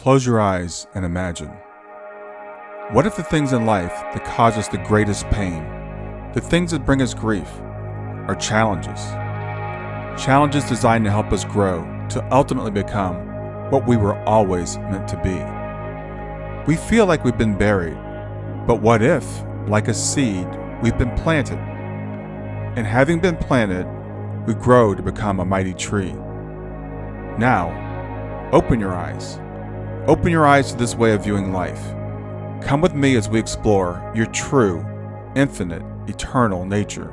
Close your eyes and imagine. What if the things in life that cause us the greatest pain, the things that bring us grief, are challenges? Challenges designed to help us grow, to ultimately become what we were always meant to be. We feel like we've been buried, but what if, like a seed, we've been planted? And having been planted, we grow to become a mighty tree. Now, open your eyes. Open your eyes to this way of viewing life. Come with me as we explore your true, infinite, eternal nature.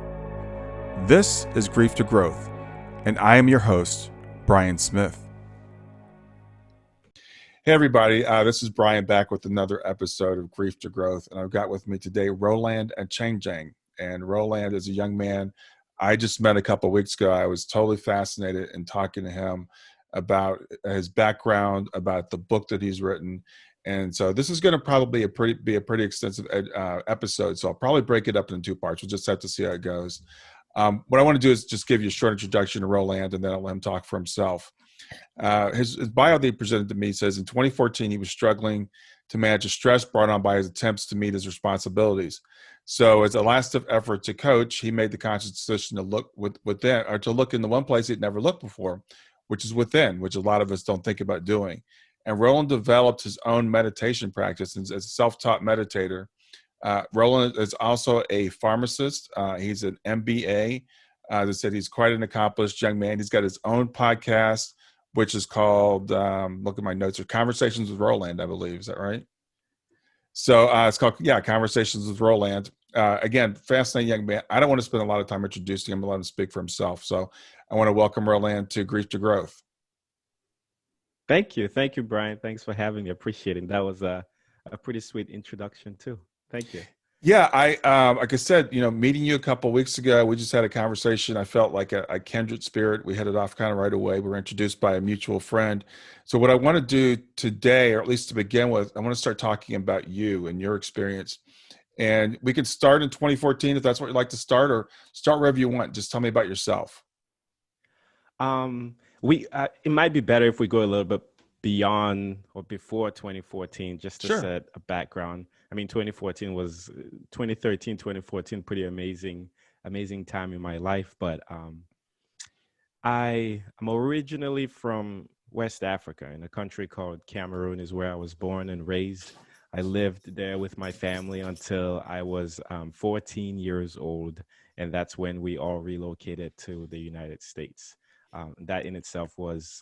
This is Grief to Growth, and I am your host, Brian Smith. Hey everybody, this is Brian back with another episode of Grief to Growth, and I've got with me today Roland Achenjang. And Roland is a young man I just met a couple of weeks ago. I was totally fascinated in talking to him about his background, about the book that he's written. And so this is going to probably be a pretty extensive episode. So I'll probably break it up into two parts. We'll just have to see how it goes. What I want to do is just give you a short introduction to Roland, and then I'll let him talk for himself. His bio that he presented to me says in 2014, he was struggling to manage the stress brought on by his attempts to meet his responsibilities. So as a last-ditch effort to coach, he made the conscious decision to look within, or to look in the one place he'd never looked before, which is within, which a lot of us don't think about doing. And Roland developed his own meditation practice as a self-taught meditator. Roland is also a pharmacist. He's an MBA. As I said, he's quite an accomplished young man. He's got his own podcast, which is called, look at my notes here, Conversations with Roland, I believe. Is that right? So it's called, Conversations with Roland. Again, fascinating young man. I don't want to spend a lot of time introducing him. I'm going to let him speak for himself. So I want to welcome Roland to Grief to Growth. Thank you, Brian. Thanks for having me. Appreciate it. That was a pretty sweet introduction too. Thank you. Yeah, I like I said, meeting you a couple of weeks ago, we just had a conversation. I felt like a kindred spirit. We hit it off kind of right away. We were introduced by a mutual friend. So what I want to do today, or at least to begin with, I want to start talking about you and your experience. And we can start in 2014 if that's what you'd like to start, or start wherever you want. Just tell me about yourself. It might be better if we go a little bit beyond or before 2014, just to Sure. set a background. I mean, 2013, 2014, pretty amazing time in my life. But I'm originally from West Africa, in a country called Cameroon, is where I was born and raised. I lived there with my family until I was 14 years old, and that's when we all relocated to the United States. That in itself was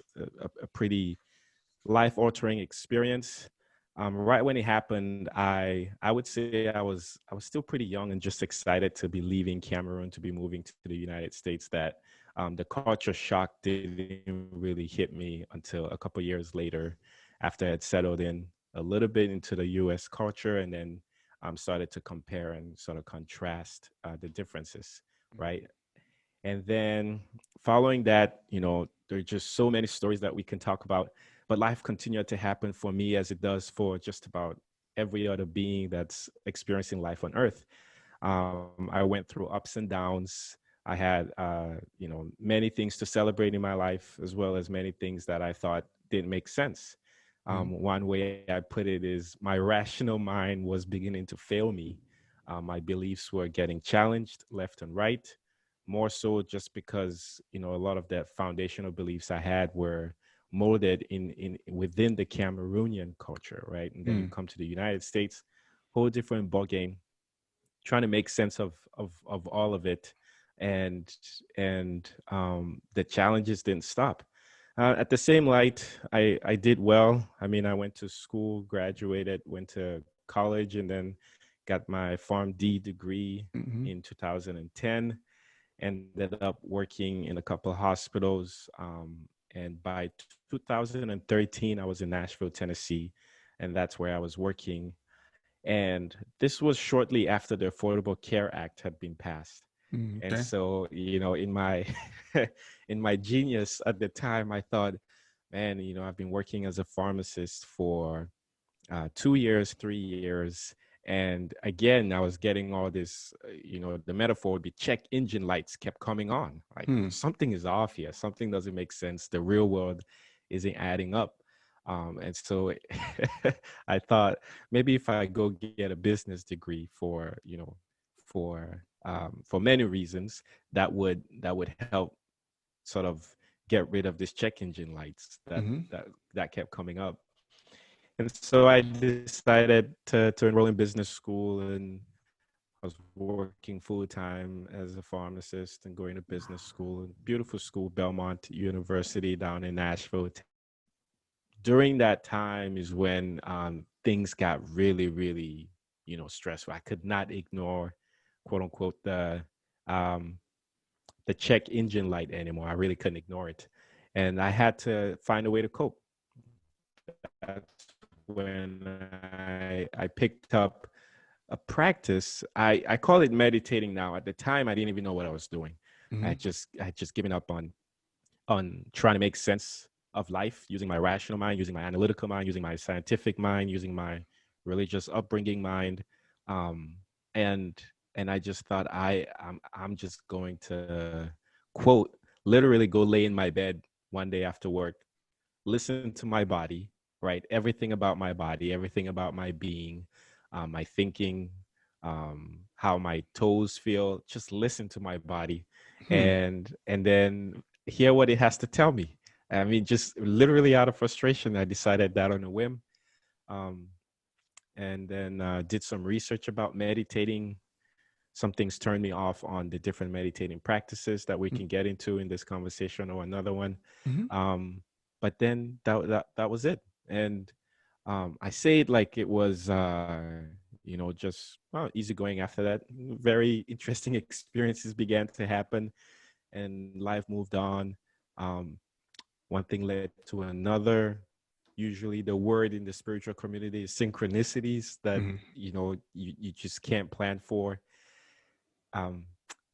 a pretty life-altering experience. Right when it happened, I would say I was still pretty young and just excited to be leaving Cameroon to be moving to the United States. That the culture shock didn't really hit me until a couple years later, after I had settled in a little bit into the U.S. culture, and then started to compare and sort of contrast the differences, right? And then following that, there are just so many stories that we can talk about, but life continued to happen for me as it does for just about every other being that's experiencing life on Earth. I went through ups and downs. I had, many things to celebrate in my life, as well as many things that I thought didn't make sense. One way I put it is my rational mind was beginning to fail me. My beliefs were getting challenged left and right, more so just because, a lot of the foundational beliefs I had were molded within the Cameroonian culture, right? And then you come to the United States, whole different ballgame, trying to make sense of all of it. And the challenges didn't stop. At the same light, I did well. I mean, I went to school, graduated, went to college, and then got my PharmD degree in 2010. Ended up working in a couple of hospitals. And by 2013, I was in Nashville, Tennessee, and that's where I was working. And this was shortly after the Affordable Care Act had been passed. Okay. And so, in my in my genius at the time, I thought, man, I've been working as a pharmacist for 2 years, 3 years. And again, I was getting all this, the metaphor would be check engine lights kept coming on. Like something is off here. Something doesn't make sense. The real world isn't adding up. And so I thought maybe if I go get a business degree for many reasons, that would help sort of get rid of this check engine lights Mm-hmm. that kept coming up. And so I decided to enroll in business school, and I was working full time as a pharmacist and going to business school. Beautiful school, Belmont University down in Nashville, Tennessee. During that time is when things got really, really, stressful. I could not ignore, quote unquote, um, the check engine light anymore. I really couldn't ignore it, and I had to find a way to cope. That's when I picked up a practice. I call it meditating now. At the time, I didn't even know what I was doing. Mm-hmm. I had just given up on trying to make sense of life using my rational mind, using my analytical mind, using my scientific mind, using my religious upbringing mind, um, and and I just thought I'm just going to quote literally go lay in my bed one day after work, listen to my body, right? Everything about my body, everything about my being, my thinking, how my toes feel. Just listen to my body, Hmm. and then hear what it has to tell me. I mean, just literally out of frustration, I decided that on a whim, um, and then did some research about meditating. Some things turned me off on the different meditating practices that we can get into in this conversation or another one. Mm-hmm. Um, but then that was it. And I say it like it was, just easygoing after that. Very interesting experiences began to happen, and life moved on. Um, One thing led to another. Usually, the word in the spiritual community is synchronicities that Mm-hmm. you just can't plan for. um,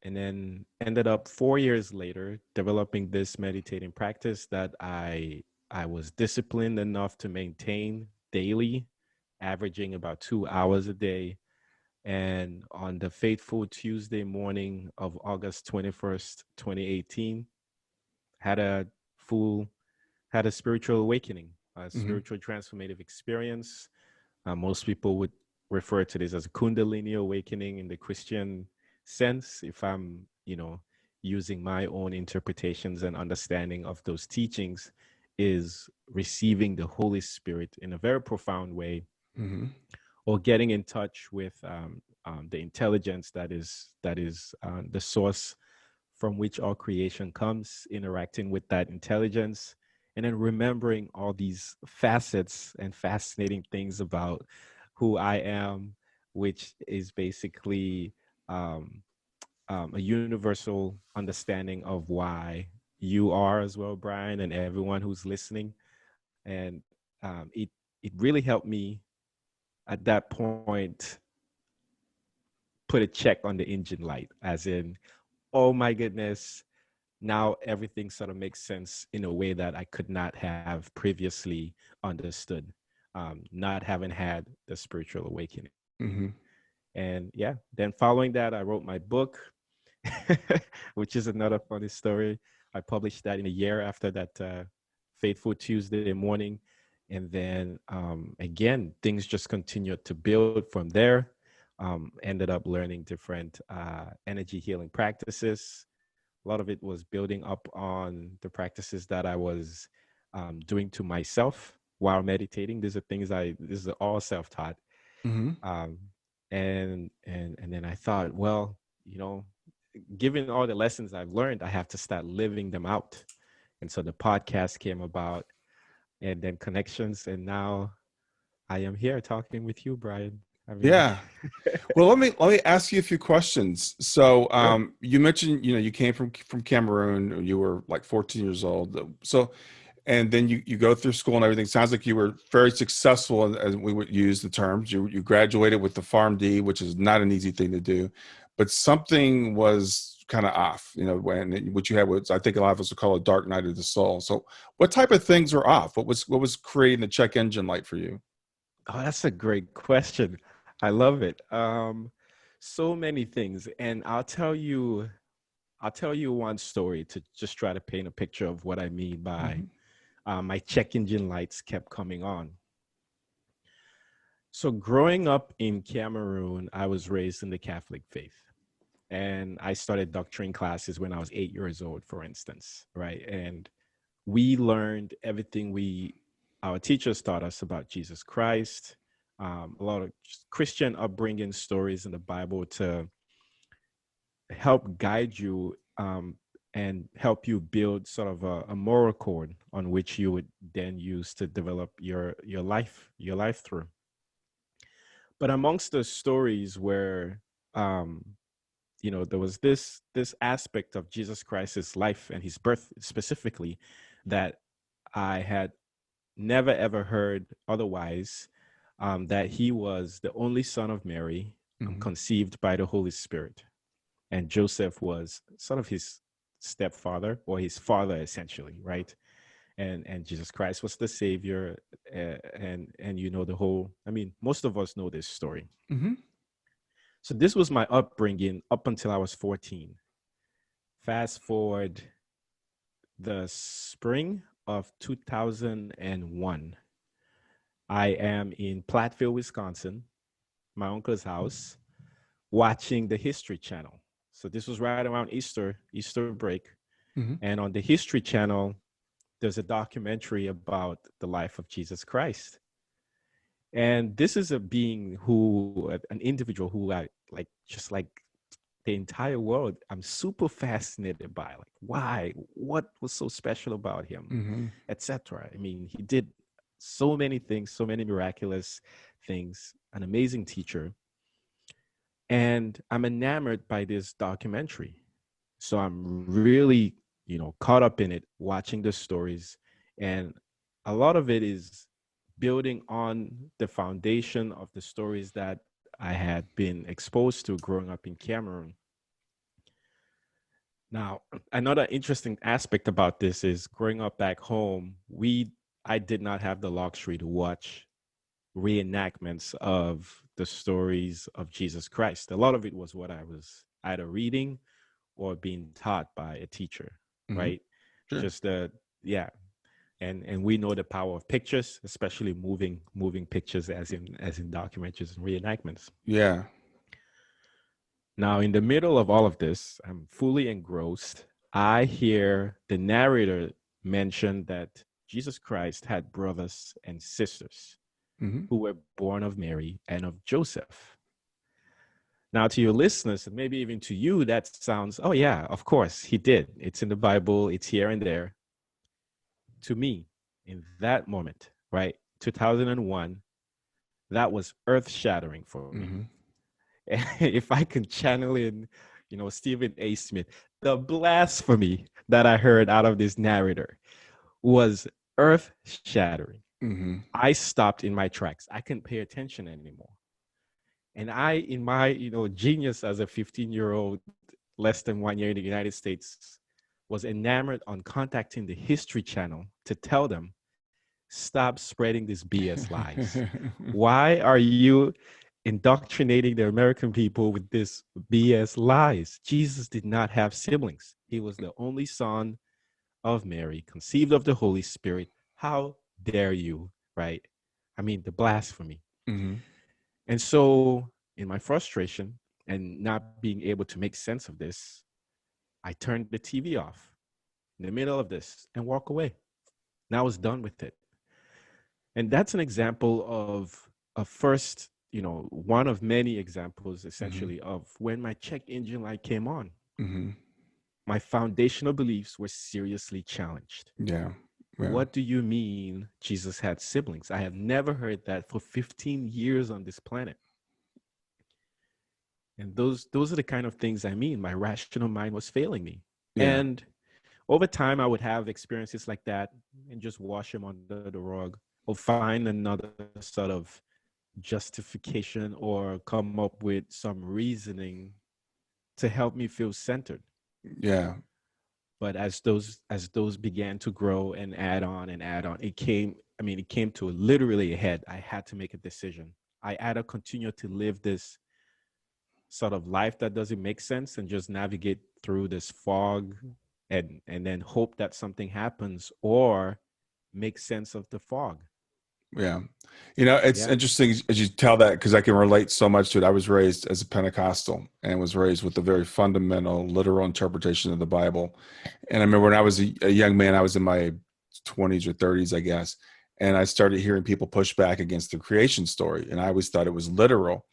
and then ended up 4 years later developing this meditating practice that I was disciplined enough to maintain daily, averaging about 2 hours a day. And on the fateful Tuesday morning of August 21st, 2018, had a full had a spiritual awakening, a Mm-hmm. spiritual transformative experience. Most people would refer to this as a Kundalini awakening in the Christian sense. If I'm, using my own interpretations and understanding of those teachings, is receiving the Holy Spirit in a very profound way, Mm-hmm. or getting in touch with the intelligence that is the source from which all creation comes, interacting with that intelligence, and then remembering all these facets and fascinating things about who I am, which is basically um, a universal understanding of why you are as well, Brian, and everyone who's listening. And it really helped me at that point put a check on the engine light, as in, oh my goodness, now everything sort of makes sense in a way that I could not have previously understood, not having had the spiritual awakening. Mm-hmm. And yeah, then following that, I wrote my book, which is another funny story. I published that in a year after that fateful Tuesday morning. And then again, things just continued to build from there. Ended up learning different energy healing practices. A lot of it was building up on the practices that I was doing to myself while meditating. These are all self-taught. Mm-hmm. Um, and then I thought, well, you know, given all the lessons I've learned, I have to start living them out. And so the podcast came about, and then connections, and now I am here talking with you, Brian. I mean, Yeah. Well, let me ask you a few questions. So, sure. you mentioned, you came from Cameroon. You were like 14 years old. So, and then you go through school and everything. Sounds like you were very successful, as we would use the terms. You graduated with the PharmD, which is not an easy thing to do, but something was kind of off. When what you had was, I think a lot of us would call a dark night of the soul. So, what type of things were off? What was creating the check engine light for you? Oh, that's a great question. I love it. So many things, and I'll tell you one story to just try to paint a picture of what I mean by Hmm. my check engine lights kept coming on. So growing up in Cameroon, I was raised in the Catholic faith. And I started doctrine classes when I was 8 years old, for instance, right? And we learned everything our teachers taught us about Jesus Christ, a lot of Christian upbringing stories in the Bible to help guide you and help you build sort of a moral code on which you would then use to develop your life through. But amongst the stories where there was this aspect of Jesus Christ's life and his birth specifically that I had never ever heard otherwise, that he was the only son of Mary, conceived by the Holy Spirit, and Joseph was sort of his stepfather or his father essentially, right? And Jesus Christ was the savior, and the whole, most of us know this story. Mm-hmm. So this was my upbringing up until I was 14. Fast forward the spring of 2001. I am in Platteville, Wisconsin, my uncle's house, watching the History Channel. So this was right around Easter break. Mm-hmm. And on the History Channel, there's a documentary about the life of Jesus Christ. And this is an individual who I like, just like the entire world, I'm super fascinated by. Like, why? What was so special about him, etc. He did so many things, so many miraculous things, an amazing teacher. And I'm enamored by this documentary. So I'm really, caught up in it, watching the stories. And a lot of it is building on the foundation of the stories that I had been exposed to growing up in Cameroon. Now, another interesting aspect about this is growing up back home, I did not have the luxury to watch reenactments of the stories of Jesus Christ. A lot of it was what I was either reading or being taught by a teacher, right? Sure. Just yeah. And we know the power of pictures, especially moving pictures as in documentaries and reenactments. Yeah. Now, in the middle of all of this, I'm fully engrossed. I hear the narrator mention that Jesus Christ had brothers and sisters who were born of Mary and of Joseph. Now, to your listeners, and maybe even to you, that sounds, oh yeah, of course, he did. It's in the Bible, it's here and there. To me, in that moment, right, 2001, that was earth-shattering for me. If I can channel in, Stephen A. Smith, the blasphemy that I heard out of this narrator was earth-shattering. I stopped in my tracks. I couldn't pay attention anymore. And I, in my, genius as a 15-year-old, less than 1 year in the United States, was enamored on contacting the History Channel to tell them, stop spreading these BS lies. Why are you indoctrinating the American people with this BS lies? Jesus did not have siblings. He was the only son of Mary, conceived of the Holy Spirit. How dare you, right? The blasphemy. And so in my frustration and not being able to make sense of this, I turned the TV off in the middle of this and walk away. And I was done with it. And that's an example of a first, one of many examples essentially of when my check engine light came on. My foundational beliefs were seriously challenged. Yeah. What do you mean Jesus had siblings? I have never heard that for 15 years on this planet. And those are the kind of things my rational mind was failing me. Yeah. And over time, I would have experiences like that and just wash them under the rug or find another sort of justification or come up with some reasoning to help me feel centered. Yeah. But as those began to grow and add on, it came to literally a head. I had to make a decision. I either continue to live this sort of life that doesn't make sense and just navigate through this fog and then hope that something happens, or make sense of the fog. Yeah. It's Yeah. interesting as you tell that, because I can relate so much to it. I was raised as a Pentecostal and was raised with a very fundamental, literal interpretation of the Bible. And I remember when I was a young man, I was in my 20s or 30s, I guess, and I started hearing people push back against the creation story. And I always thought it was literal.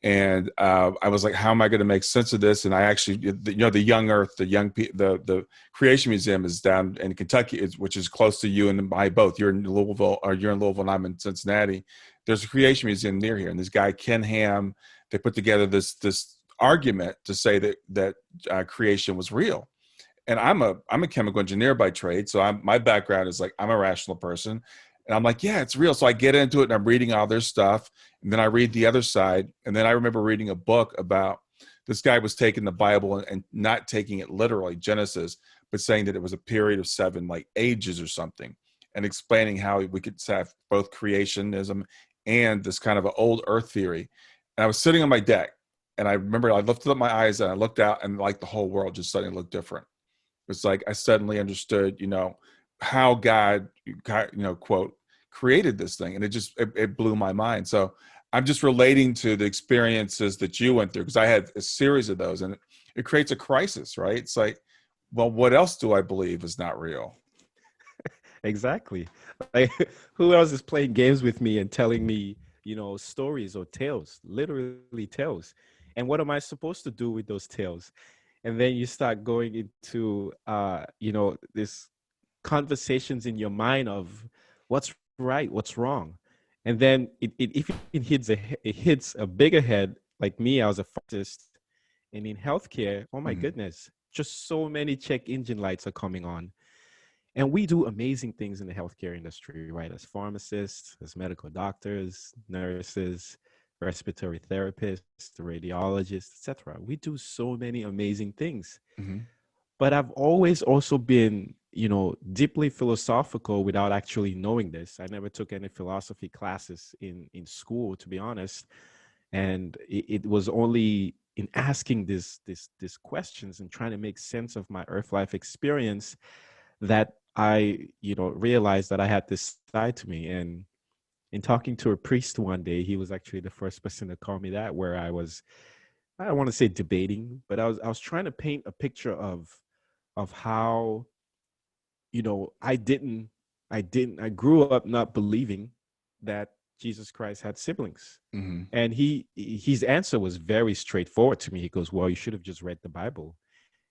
And I was like, how am I going to make sense of this? And I actually, the young earth, the creation museum is down in Kentucky, which is close to you and I both. You're in Louisville, and I'm in Cincinnati. There's a creation museum near here. And this guy, Ken Ham, they put together this argument to say that creation was real. And I'm a chemical engineer by trade. So my background is like, I'm a rational person. And I'm like, yeah, it's real. So I get into it and I'm reading all their stuff. And then I read the other side. And then I remember reading a book about this guy was taking the Bible and not taking it literally, Genesis, but saying that it was a period of 7 like ages or something, and explaining how we could have both creationism and this kind of an old earth theory. And I was sitting on my deck and I remember I lifted up my eyes and I looked out and like the whole world just suddenly looked different. It's like I suddenly understood, how God, quote, created this thing. And it blew my mind. So I'm just relating to the experiences that you went through, because I had a series of those, and it creates a crisis, right? It's like, well, what else do I believe is not real? Exactly. Like, who else is playing games with me and telling me, stories or tales, literally tales? And what am I supposed to do with those tales? And then you start going into, this conversations in your mind of what's right, what's wrong. And then if it hits a bigger head, like me, I was a pharmacist, and in healthcare, oh my Mm-hmm. goodness, just so many check engine lights are coming on. And we do amazing things in the healthcare industry, right? As pharmacists, as medical doctors, nurses, respiratory therapists, radiologists, etc. We do so many amazing things. Mm-hmm. But I've always also been, deeply philosophical without actually knowing this. I never took any philosophy classes in school, to be honest. And it was only in asking these questions and trying to make sense of my earth life experience that I, realized that I had this side to me. And in talking to a priest one day, he was actually the first person to call me that, where I don't want to say debating, but I was trying to paint a picture of how, I grew up not believing that Jesus Christ had siblings. Mm-hmm. And his answer was very straightforward to me. He goes, well, you should have just read the Bible.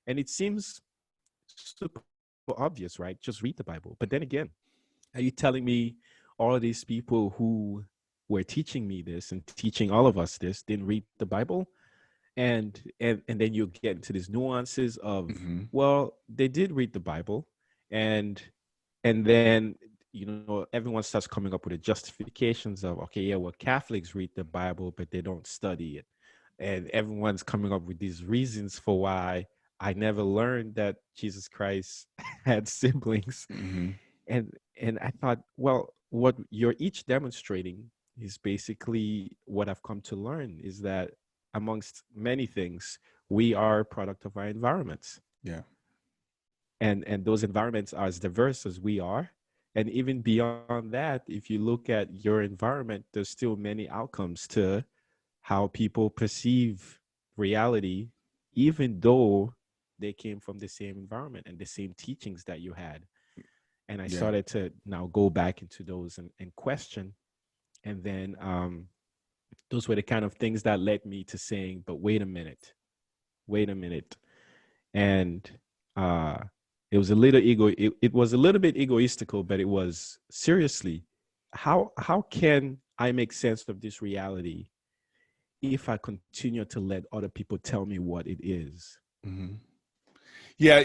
And it seems super obvious, right? Just read the Bible. But then again, are you telling me all of these people who were teaching me this and teaching all of us this didn't read the Bible? And then you get into these nuances of, Mm-hmm. well, they did read the Bible, and then everyone starts coming up with the justifications of, okay, yeah, well, Catholics read the Bible but they don't study it, and everyone's coming up with these reasons for why I never learned that Jesus Christ had siblings. Mm-hmm. And I thought, well, what you're each demonstrating is basically what I've come to learn, is that amongst many things, we are a product of our environments. Yeah. And those environments are as diverse as we are. And even beyond that, if you look at your environment, there's still many outcomes to how people perceive reality, even though they came from the same environment and the same teachings that you had. And I Yeah. started to now go back into those and question. And then those were the kind of things that led me to saying, but wait a minute. And it was a little it was a little bit egoistical, but it was seriously, how can I make sense of this reality if I continue to let other people tell me what it is? Mm-hmm. Yeah,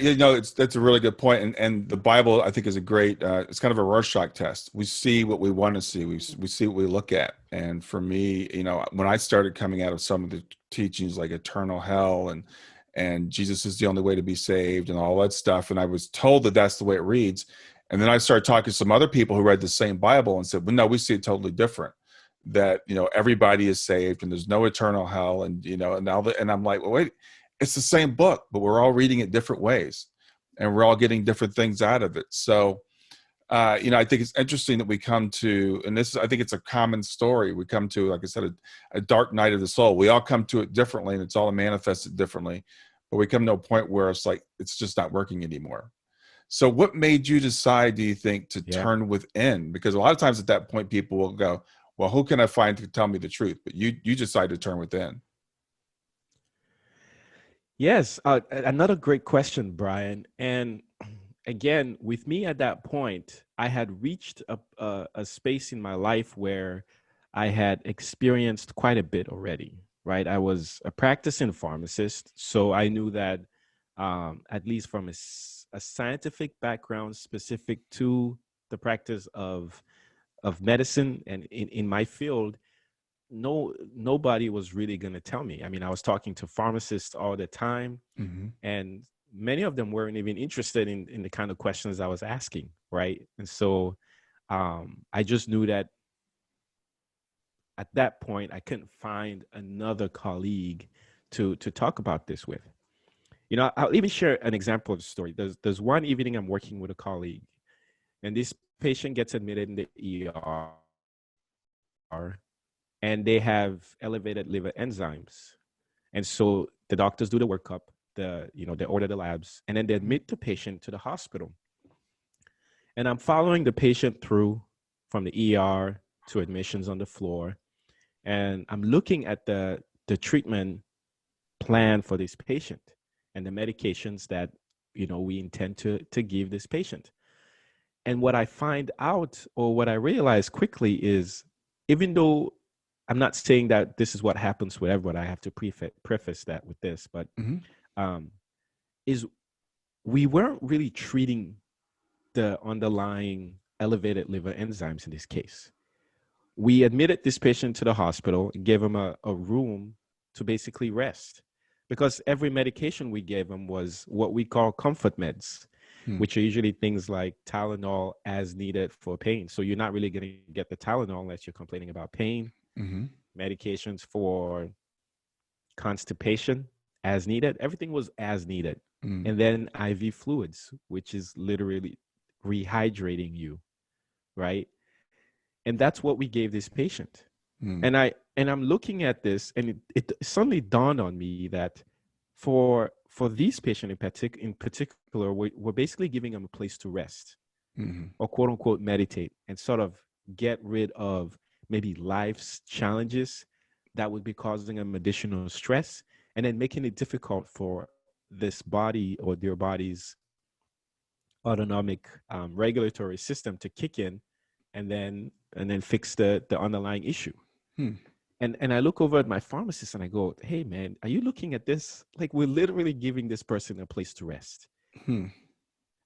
that's a really good point. And the Bible, I think, is a great. It's kind of a Rorschach test. We see what we want to see. We see what we look at. And for me, when I started coming out of some of the teachings like eternal hell and Jesus is the only way to be saved and all that stuff, and I was told that that's the way it reads. And then I started talking to some other people who read the same Bible and said, well, no, we see it totally different. That everybody is saved and there's no eternal hell, and and I'm like, well, wait. It's the same book, but we're all reading it different ways and we're all getting different things out of it. So I think it's interesting that we come to, and this is, I think it's a common story. We come to, like I said, a dark night of the soul. We all come to it differently, and it's all manifested differently. But we come to a point where it's like it's just not working anymore. So, what made you decide, do you think, to Yeah. turn within? Because a lot of times at that point, people will go, "Well, who can I find to tell me the truth?" But you decide to turn within. Yes, another great question, Brian. And again, with me at that point, I had reached a space in my life where I had experienced quite a bit already, right? I was a practicing pharmacist, so I knew that, at least from a scientific background specific to the practice of medicine and in my field, nobody was really going to tell me. I mean, I was talking to pharmacists all the time, Mm-hmm. and many of them weren't even interested in the kind of questions I was asking, right? And so I just knew that at that point I couldn't find another colleague to talk about this with. I'll even share an example of the story. There's one evening I'm working with a colleague, and this patient gets admitted in the ER, and they have elevated liver enzymes. And so the doctors do the workup, they order the labs, and then they admit the patient to the hospital. And I'm following the patient through from the ER to admissions on the floor. And I'm looking at the treatment plan for this patient and the medications that we intend to give this patient. And what I find out, or what I realize quickly, is even though I'm not saying that this is what happens with everyone, I have to preface that with this, but Mm-hmm. um, is we weren't really treating the underlying elevated liver enzymes in this case. We admitted this patient to the hospital and gave him a room to basically rest, because every medication we gave him was what we call comfort meds, which are usually things like Tylenol as needed for pain. So you're not really going to get the Tylenol unless you're complaining about pain. Mm-hmm. Medications for constipation as needed. Everything was as needed. Mm-hmm. And then IV fluids, which is literally rehydrating you, right? And that's what we gave this patient. Mm-hmm. And I'm looking at this, and it suddenly dawned on me that for these patients in particular, we're basically giving them a place to rest, Mm-hmm. or quote unquote meditate, and sort of get rid of maybe life's challenges that would be causing them additional stress, and then making it difficult for this body or their body's autonomic regulatory system to kick in and then fix the underlying issue. Hmm. And I look over at my pharmacist and I go, hey man, are you looking at this? Like, we're literally giving this person a place to rest, Hmm.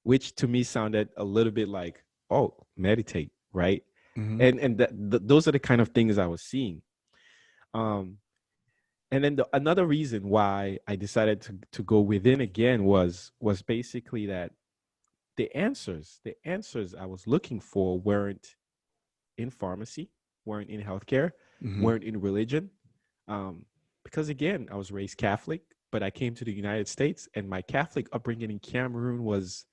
which to me sounded a little bit like, oh, meditate, right? Mm-hmm. And those are the kind of things I was seeing. Um, and then another reason why I decided to go within again was basically that the answers I was looking for weren't in pharmacy, weren't in healthcare, Mm-hmm. weren't in religion. Um, because again, I was raised Catholic, but I came to the United States, and my Catholic upbringing in Cameroon was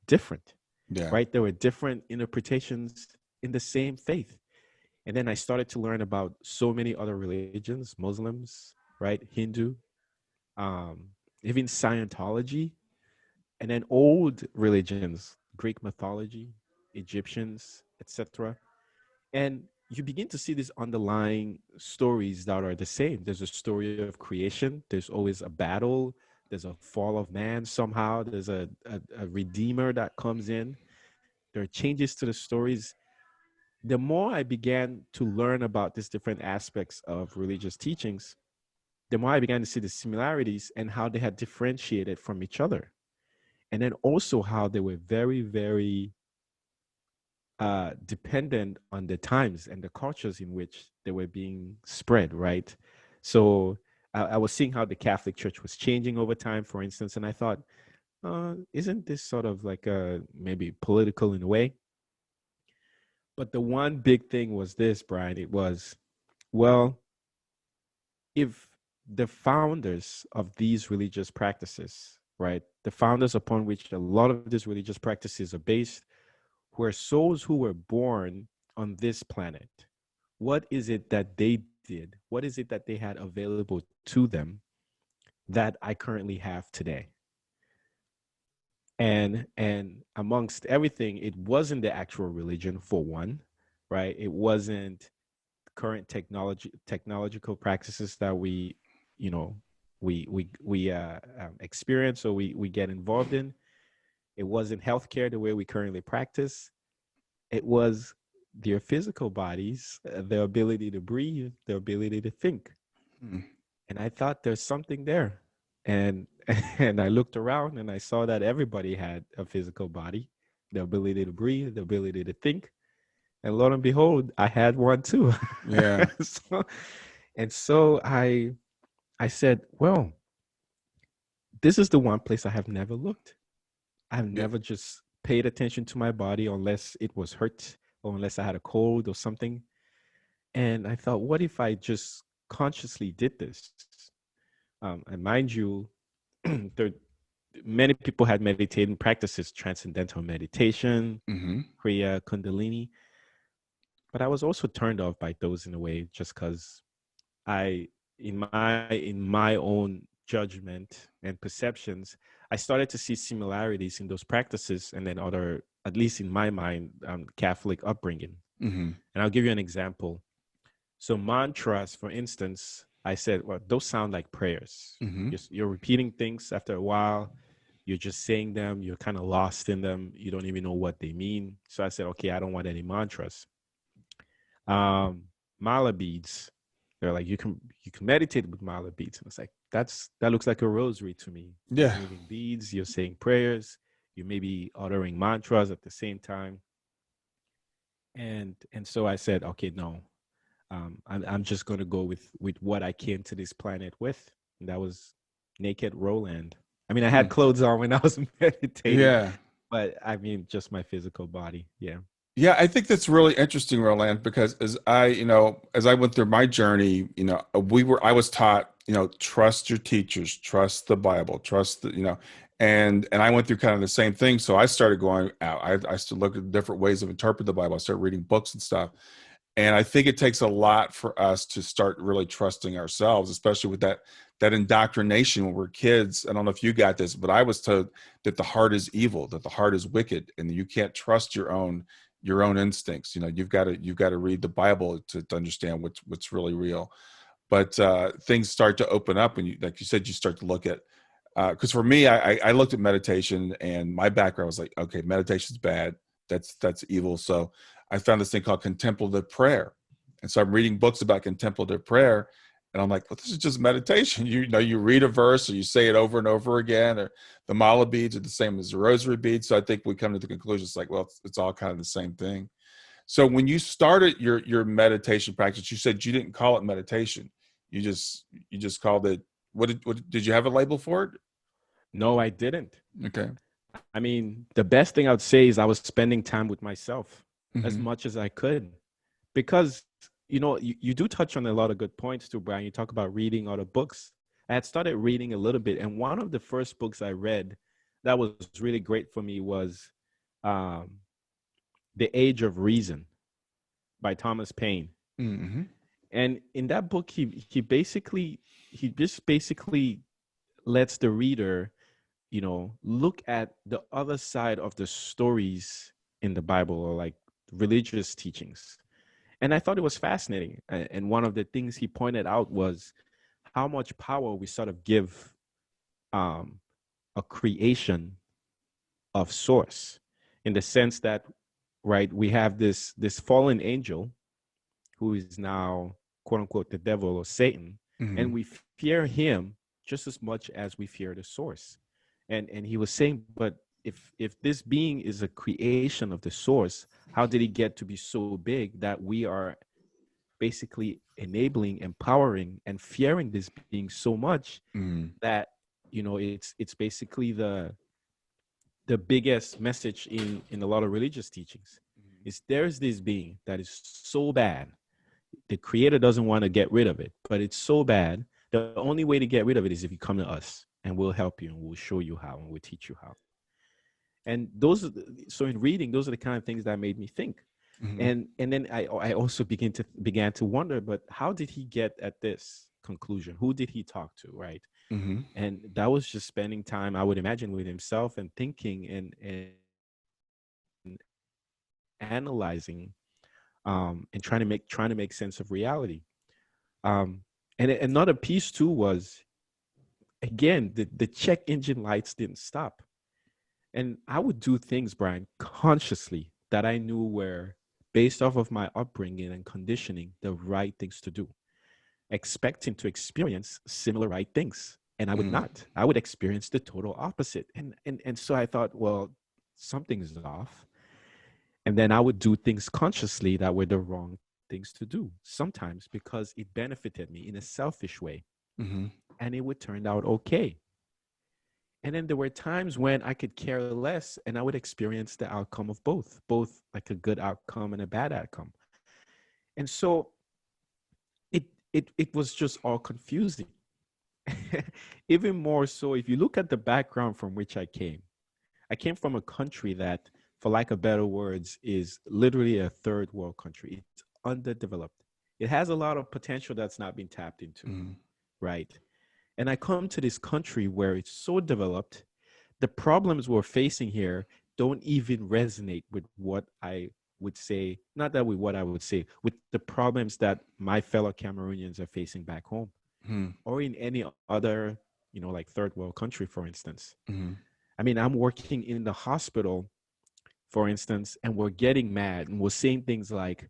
different, Yeah. right? There were different interpretations in the same faith. And then I started to learn about so many other religions, Muslims, right? Hindu, um, even Scientology, and then old religions, Greek mythology, Egyptians, etc. And you begin to see these underlying stories that are the same. There's a story of creation, there's always a battle, there's a fall of man somehow, there's a redeemer that comes in. There are changes to the stories. The more I began to learn about these different aspects of religious teachings, the more I began to see the similarities and how they had differentiated from each other. And then also how they were very, very dependent on the times and the cultures in which they were being spread, right? So I was seeing how the Catholic Church was changing over time, for instance, and I thought, isn't this sort of like maybe political in a way? But the one big thing was this, Brian. It was, well, if the founders of these religious practices, right, the founders upon which a lot of these religious practices are based, were souls who were born on this planet. What is it that they did? What is it that they had available to them that I currently have today? And amongst everything, it wasn't the actual religion for one, right? It wasn't current technological practices that we, you know, we experience or we get involved in. It wasn't healthcare the way we currently practice. It was their physical bodies, their ability to breathe, their ability to think. Hmm. And I thought there's something there. And and I looked around and I saw that everybody had a physical body, the ability to breathe, the ability to think. And lo and behold, I had one too. Yeah. so, and so I said, well, this is the one place I have never looked. I've Yeah. never just paid attention to my body unless it was hurt or unless I had a cold or something. And I thought, what if I just consciously did this? And mind you, there many people had meditating practices, transcendental meditation, Hmm. Kriya, Kundalini. But I was also turned off by those in a way, just because I, in my own judgment and perceptions, I started to see similarities in those practices, and then other, at least in my mind, Catholic upbringing. Hmm. And I'll give you an example. So mantras, for instance, I said, well, those sound like prayers. Hmm. You're repeating things after a while. You're just saying them. You're kind of lost in them. You don't even know what they mean. So I said, okay, I don't want any mantras. Um, Mala beads. They're like, you can meditate with mala beads. And it's like, that looks like a rosary to me. You're Yeah. moving beads. You're saying prayers. You may be uttering mantras at the same time. And so I said, okay, no, I'm just going to go with what I came to this planet with. And that was naked Roland. I mean, I Hmm. had clothes on when I was meditating, Yeah. but I mean, just my physical body. Yeah. Yeah, I think that's really interesting, Roland, because as I went through my journey, I was taught, trust your teachers, trust the Bible, trust and I went through kind of the same thing. So I started going out. I started looking at different ways of interpret the Bible. I started reading books and stuff. And I think it takes a lot for us to start really trusting ourselves, especially with that indoctrination when we're kids. I don't know if you got this, but I was told that the heart is evil, that the heart is wicked, and you can't trust your own instincts. You've got to read the Bible to understand what's really real. But things start to open up when you, like you said, you start to look at. Because for me, I looked at meditation, and my background was like, okay, meditation's bad. That's evil. So I found this thing called contemplative prayer, and so I'm reading books about contemplative prayer, and I'm like, well, this is just meditation. You read a verse, or you say it over and over again, or the mala beads are the same as the rosary beads. So I think we come to the conclusion, it's like, well, it's all kind of the same thing. So when you started your meditation practice, you said you didn't call it meditation. You just called it. What did you have a label for it? No, I didn't. Okay. I mean, the best thing I would say is I was spending time with myself as Hmm. much as I could, because you do touch on a lot of good points too, Brian. You talk about reading other books. I had started reading a little bit, and one of the first books I read that was really great for me was um, The Age of Reason by Thomas Paine. Hmm. And in that book, he just basically lets the reader, look at the other side of the stories in the Bible, or like religious teachings. And I thought it was fascinating. And one of the things he pointed out was how much power we sort of give um, a creation of source, in the sense that, right, we have this fallen angel who is now, quote unquote, the devil or Satan, and Hmm. we fear him just as much as we fear the source. And he was saying, but if this being is a creation of the source, how did he get to be so big that we are basically enabling, empowering, and fearing this being so much Hmm. that it's basically the biggest message in a lot of religious teachings is there's this being that is so bad. The creator doesn't want to get rid of it, but it's so bad. The only way to get rid of it is if you come to us, and we'll help you, and we'll show you how, and we'll teach you how. And so in reading, those are the kind of things that made me think. Mm-hmm. And then I also began to wonder, but how did he get at this conclusion? Who did he talk to, right? Mm-hmm. And that was just spending time, I would imagine, with himself and thinking and analyzing, and trying to make sense of reality. Um, and another piece too was, again, the check engine lights didn't stop. And I would do things, Brian, consciously that I knew were based off of my upbringing and conditioning, the right things to do, expecting to experience similar right things. And I would Mm-hmm. not. I would experience the total opposite. And so I thought, well, something's off. And then I would do things consciously that were the wrong things to do, sometimes because it benefited me in a selfish way. Mm-hmm. And it would turn out okay. And then there were times when I could care less and I would experience the outcome of both like a good outcome and a bad outcome. And so it was just all confusing. Even more so, if you look at the background from which I came from a country that, for lack of better words, is literally a third world country. It's underdeveloped. It has a lot of potential that's not been tapped into, Mm-hmm. right? And I come to this country where it's so developed, the problems we're facing here don't even resonate with what I would say, not that with what I would say, with the problems that my fellow Cameroonians are facing back home Mm-hmm. or in any other, like third world country, for instance. Mm-hmm. I mean, I'm working in the hospital, for instance, and we're getting mad and we're saying things like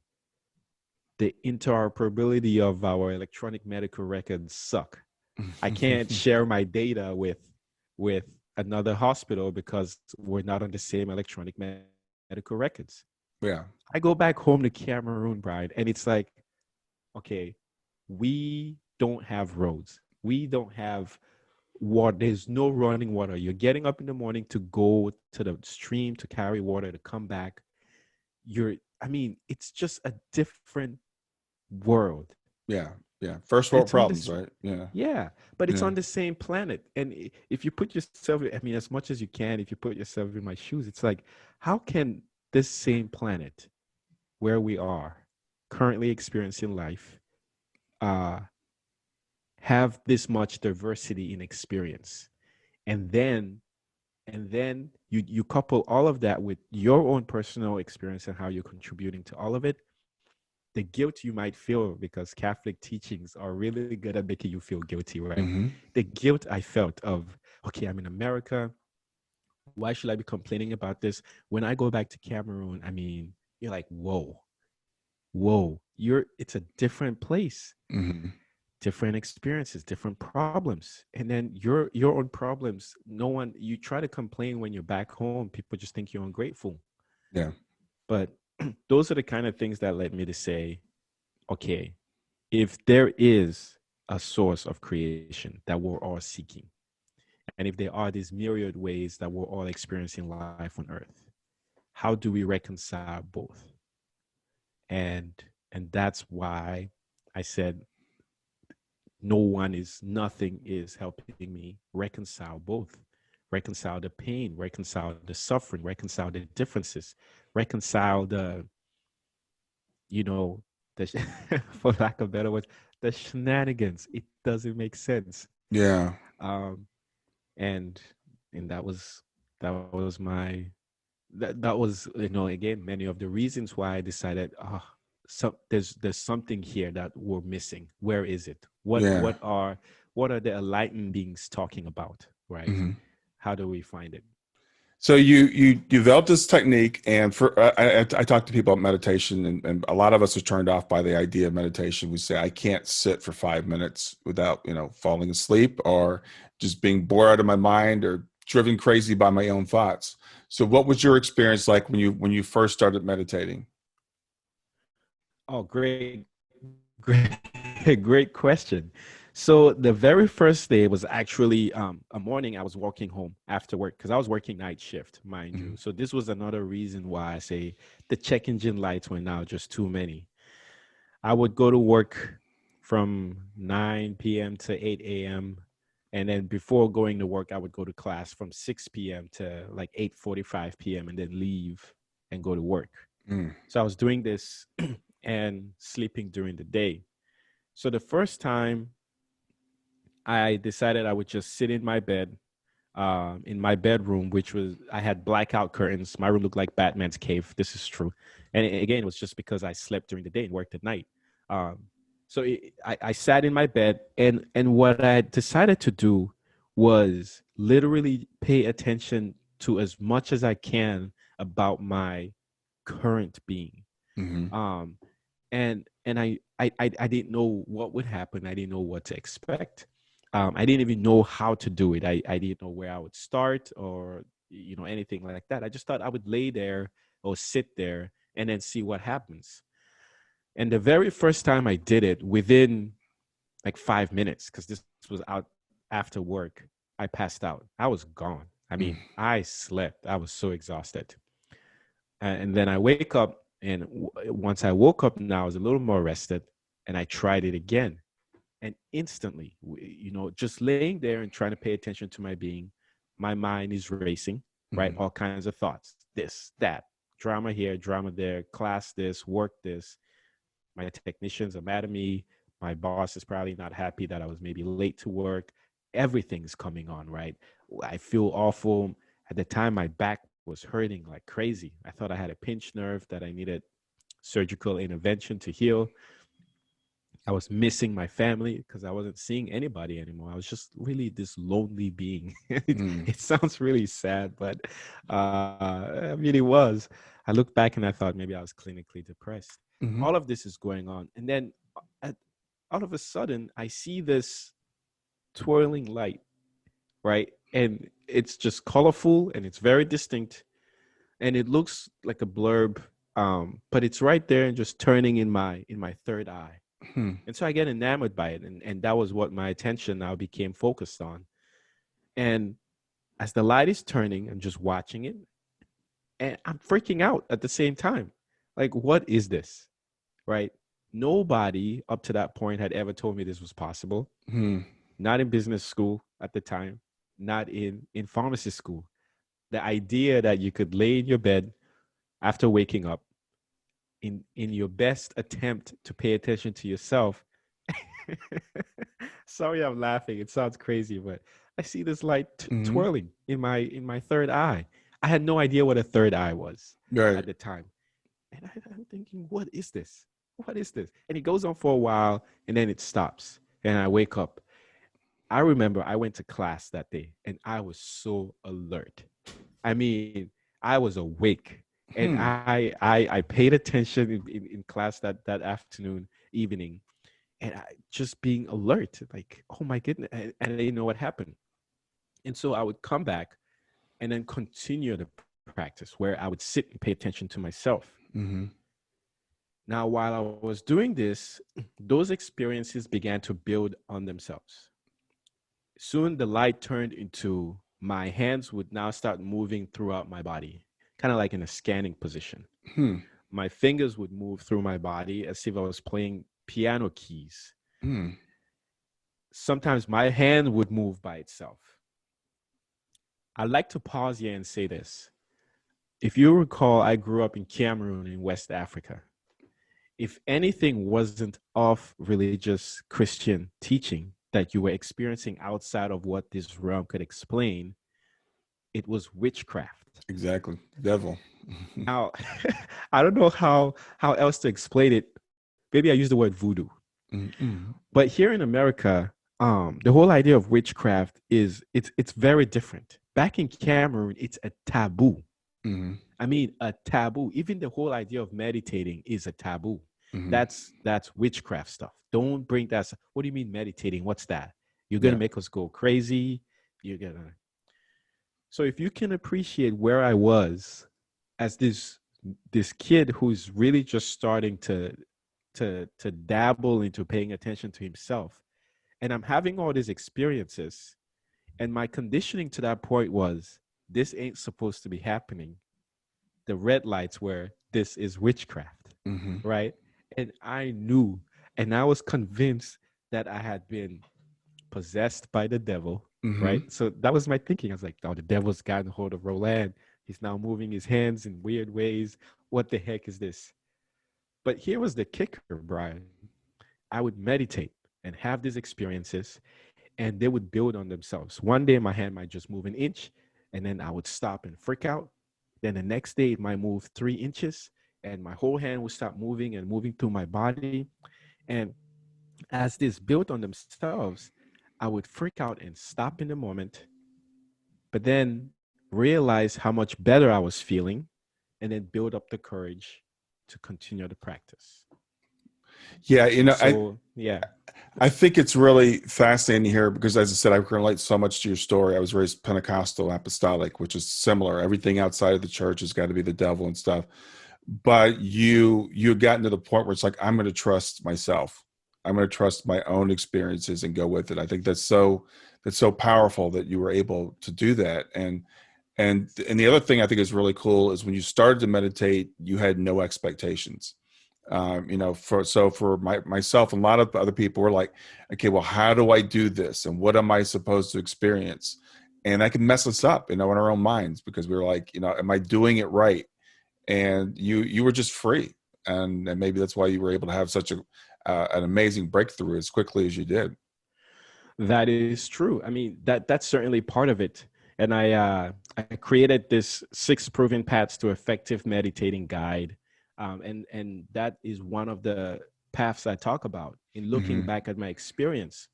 the interoperability of our electronic medical records suck. I can't share my data with another hospital because we're not on the same electronic medical records. Yeah. I go back home to Cameroon, Brian, and it's like, okay, we don't have roads. We don't have water. There's no running water. You're getting up in the morning to go to the stream to carry water to come back. I mean, it's just a different world. Yeah. Yeah. First And world it's on problems, this, right? Yeah. yeah, but it's Yeah. on the same planet. And if you put yourself, I mean, as much as you can, if you put yourself in my shoes, it's like, how can this same planet where we are currently experiencing life uh, have this much diversity in experience? And then you couple all of that with your own personal experience and how you're contributing to all of it, the guilt you might feel, because Catholic teachings are really good at making you feel guilty, right? Mm-hmm. The guilt I felt of, okay, I'm in America. Why should I be complaining about this? When I go back to Cameroon, I mean, you're like, whoa, it's a different place, Mm-hmm. different experiences, different problems. And then your own problems, no one, you try to complain when you're back home, people just think you're ungrateful. Yeah. But those are the kind of things that led me to say, okay, if there is a source of creation that we're all seeking, and if there are these myriad ways that we're all experiencing life on earth, how do we reconcile both? And and that's why I said nothing is helping me reconcile both. Reconcile the pain, reconcile the suffering, reconcile the differences, reconcile you know, the for lack of better words, the shenanigans. It doesn't make sense. Yeah. Um, and and that was that was, again, many of the reasons why I decided, so there's something here that we're missing. Where is it? Yeah. What are the enlightened beings talking about? Right? Mm-hmm. How do we find it? So you developed this technique, and for I talk to people about meditation, and a lot of us are turned off by the idea of meditation. We say I can't sit for 5 minutes without falling asleep or just being bored out of my mind or driven crazy by my own thoughts. So what was your experience like when you first started meditating? Oh, great, great question. So the very first day was actually a morning. I was walking home after work because I was working night shift, mind Mm-hmm. you. So this was another reason why I say the check engine lights were now just too many. I would go to work from 9 p.m. to 8 a.m. And then before going to work, I would go to class from 6 p.m. to like 8:45 p.m. and then leave and go to work. Mm. So I was doing this and sleeping during the day. So the first time I decided I would just sit in my bedroom, which was, I had blackout curtains. My room looked like Batman's cave. This is true. And again, it was just because I slept during the day and worked at night. Um, I sat in my bed, and what I decided to do was literally pay attention to as much as I can about my current being. Mm-hmm. Um, and I didn't know what would happen. I didn't know what to expect. I didn't even know how to do it. I didn't know where I would start or anything like that. I just thought I would lay there or sit there and then see what happens. And the very first time I did it, within like 5 minutes, because this was out after work, I passed out. I was gone. I mean, I slept. I was so exhausted. And then I wake up, and once I woke up, now I was a little more rested, and I tried it again. And instantly, just laying there and trying to pay attention to my being, my mind is racing, right? Mm-hmm. All kinds of thoughts, this, that, drama here, drama there, class this, work this. My technicians are mad at me. My boss is probably not happy that I was maybe late to work. Everything's coming on, right? I feel awful. At the time, my back was hurting like crazy. I thought I had a pinched nerve that I needed surgical intervention to heal. I was missing my family because I wasn't seeing anybody anymore. I was just really this lonely being. Mm. It sounds really sad, but I mean, it was. I looked back and I thought maybe I was clinically depressed. Mm-hmm. All of this is going on. And then at, all of a sudden, I see this twirling light, right? And it's just colorful and it's very distinct. And it looks like a blurb, but it's right there and just turning in my third eye. Hmm. And so I get enamored by it. And that was what my attention now became focused on. And as the light is turning, I'm just watching it and I'm freaking out at the same time. Like, what is this? Right? Nobody up to that point had ever told me this was possible. Hmm. Not in business school at the time, not in pharmacy school. The idea that you could lay in your bed after waking up in your best attempt to pay attention to yourself. Sorry, I'm laughing. It sounds crazy, but I see this light Mm-hmm. twirling in my third eye. I had no idea what a third eye was Right. at the time, and I'm thinking, what is this? What is this? And it goes on for a while, and then it stops, and I wake up. I remember I went to class that day, and I was so alert. I mean, I was awake, and Hmm. I paid attention in class that afternoon, evening, and just being alert, like, oh my goodness, and I didn't know what happened. And so I would come back and then continue the practice where I would sit and pay attention to myself. Mm-hmm. Now, while I was doing this, those experiences began to build on themselves. Soon the light turned into my hands would now start moving throughout my body, kind of like in a scanning position. Hmm. My fingers would move through my body as if I was playing piano keys. Hmm. Sometimes my hand would move by itself. I'd like to pause here and say this. If you recall, I grew up in Cameroon in West Africa. If anything wasn't of religious Christian teaching that you were experiencing outside of what this realm could explain, it was witchcraft. Exactly. Devil. Now, I don't know how else to explain it. Maybe I use the word voodoo. Mm-hmm. But here in America, the whole idea of witchcraft is it's very different. Back in Cameroon, it's a taboo. Mm-hmm. I mean, a taboo. Even the whole idea of meditating is a taboo. Mm-hmm. That's witchcraft stuff. Don't bring that. What do you mean meditating? What's that? You're gonna Yeah. make us go crazy. You're gonna. So if you can appreciate where I was as this kid who's really just starting to dabble into paying attention to himself, and I'm having all these experiences, and my conditioning to that point was this ain't supposed to be happening. The red lights were this is witchcraft, Mm-hmm. right? And I knew, and I was convinced that I had been possessed by the devil, Mm-hmm. right? So that was my thinking. I was like, oh, the devil's gotten hold of Roland. He's now moving his hands in weird ways. What the heck is this? But here was the kicker, Brian. I would meditate and have these experiences, and they would build on themselves. One day, my hand might just move an inch, and then I would stop and freak out. Then the next day, it might move 3 inches, and my whole hand would stop moving and moving through my body. And as this built on themselves, I would freak out and stop in the moment, but then realize how much better I was feeling, and then build up the courage to continue the practice. Yeah, And so, yeah. I think it's really fascinating here because, as I said, I can relate so much to your story. I was raised Pentecostal apostolic, which is similar. Everything outside of the church has got to be the devil and stuff. But you had gotten to the point where it's like, I'm going to trust myself. I'm going to trust my own experiences and go with it. I think that's so powerful that you were able to do that. And the other thing I think is really cool is when you started to meditate, you had no expectations. For myself and a lot of other people were like, okay, well, how do I do this? And what am I supposed to experience? And that can mess us up, in our own minds, because we were like, am I doing it right? And you were just free. And maybe that's why you were able to have such an amazing breakthrough as quickly as you did. That is true. I mean, that's certainly part of it. And I created this 6 proven paths to effective meditating guide, and that is one of the paths I talk about in looking Hmm. back at my experience.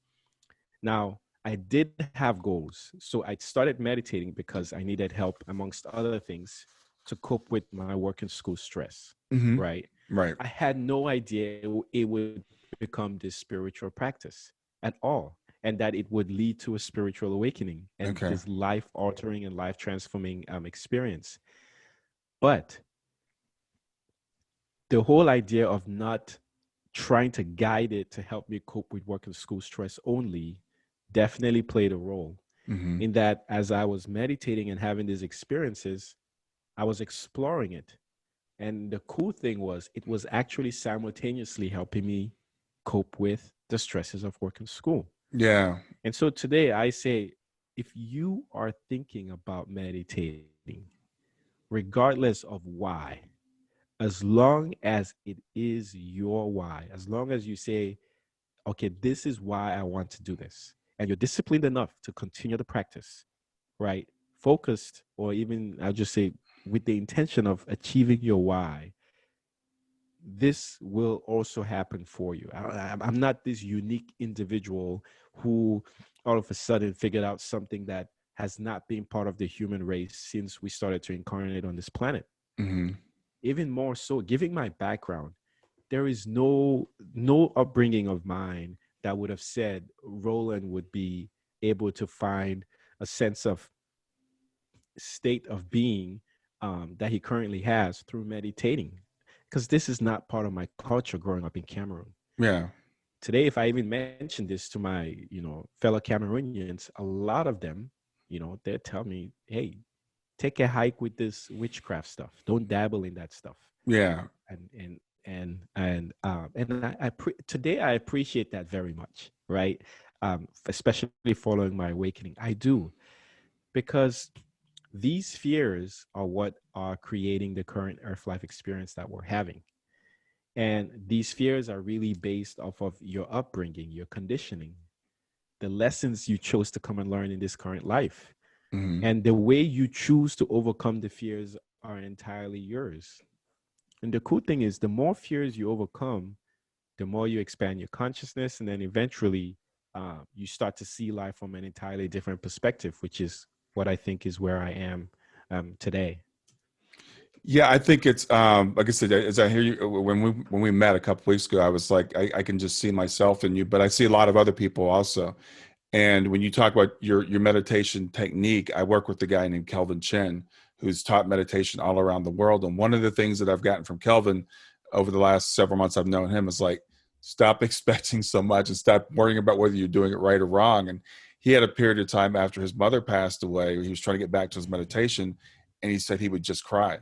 Now, I did have goals, so I started meditating because I needed help, amongst other things, to cope with my work and school stress. Hmm. Right? Right. I had no idea it would become this spiritual practice at all, and that it would lead to a spiritual awakening and Okay. this life altering and life transforming experience. But the whole idea of not trying to guide it to help me cope with work and school stress only definitely played a role, Hmm. in that as I was meditating and having these experiences, I was exploring it. And the cool thing was, it was actually simultaneously helping me cope with the stresses of work and school. Yeah. And so today I say, if you are thinking about meditating, regardless of why, as long as it is your why, as long as you say, okay, this is why I want to do this, and you're disciplined enough to continue the practice, right? Focused, or even I'll just say with the intention of achieving your why, this will also happen for you. I'm not this unique individual who all of a sudden figured out something that has not been part of the human race since we started to incarnate on this planet. Hmm. Even more so, given my background, there is no upbringing of mine that would have said Roland would be able to find a sense of state of being that he currently has through meditating, because this is not part of my culture growing up in Cameroon. Yeah. Today, if I even mention this to my fellow Cameroonians, a lot of them, they tell me, hey, take a hike with this witchcraft stuff, don't dabble in that stuff. Yeah. Today I appreciate that very much, right? Especially following my awakening, I do, because these fears are what are creating the current earth life experience that we're having. And these fears are really based off of your upbringing, your conditioning, the lessons you chose to come and learn in this current life. Hmm. And the way you choose to overcome the fears are entirely yours. And the cool thing is, the more fears you overcome, the more you expand your consciousness. And then eventually, you start to see life from an entirely different perspective, which is what I think is where I am today. Yeah, I think it's like I said, as I hear you when we met a couple weeks ago, I was like, I can just see myself in you, but I see a lot of other people also. And when you talk about your meditation technique, I work with a guy named Kelvin Chen, who's taught meditation all around the world. And one of the things that I've gotten from Kelvin over the last several months I've known him is like, stop expecting so much and stop worrying about whether you're doing it right or wrong. And he had a period of time after his mother passed away, he was trying to get back to his meditation, and he said he would just cry.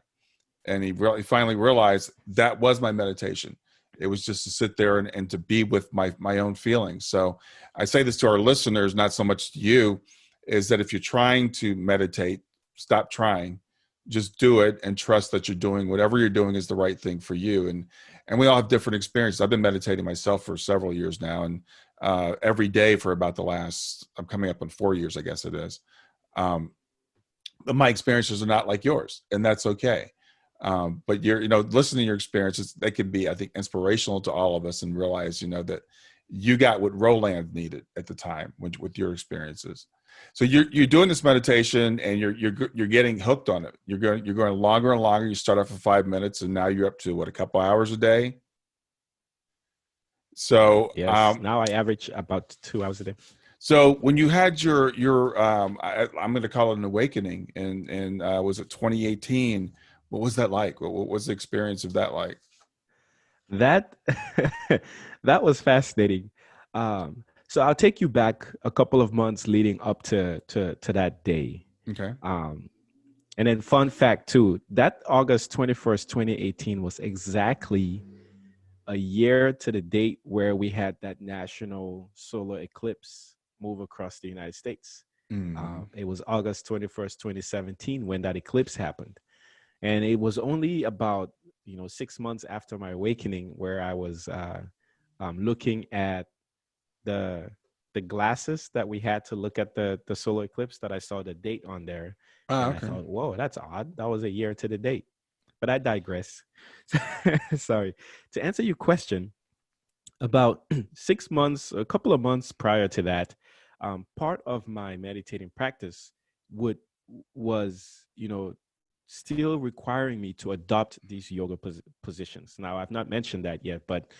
And he finally realized that was my meditation. It was just to sit there and to be with my own feelings. So I say this to our listeners, not so much to you, is that if you're trying to meditate, stop trying, just do it and trust that you're doing whatever you're doing is the right thing for you. And we all have different experiences. I've been meditating myself for several years now, and every day for about I'm coming up on 4 years, I guess it is. But my experiences are not like yours, and that's okay. But listening to your experiences, they can be, I think, inspirational to all of us, and realize, that you got what Roland needed at the time with your experiences. So you're doing this meditation, and you're getting hooked on it. You're going longer and longer. You start off for 5 minutes, and now you're up to a couple hours a day. So Yes, now I average about 2 hours a day. So when you had your I'm going to call it an awakening, and was it 2018? What was that like? What was the experience of that like? That that was fascinating. So I'll take you back a couple of months leading up to that day. Okay. And then fun fact too, that August 21st, 2018 was exactly a year to the date where we had that national solar eclipse move across the United States. It was August 21st, 2017 when that eclipse happened. And it was only about 6 months after my awakening where I was looking at the glasses that we had to look at the solar eclipse, that I saw the date on there. And Okay. I thought, whoa, that's odd. That was a year to the date. But I digress. Sorry. To answer your question, about 6 months, a couple of months prior to that, part of my meditating practice was still requiring me to adopt these yoga positions. Now, I've not mentioned that yet, but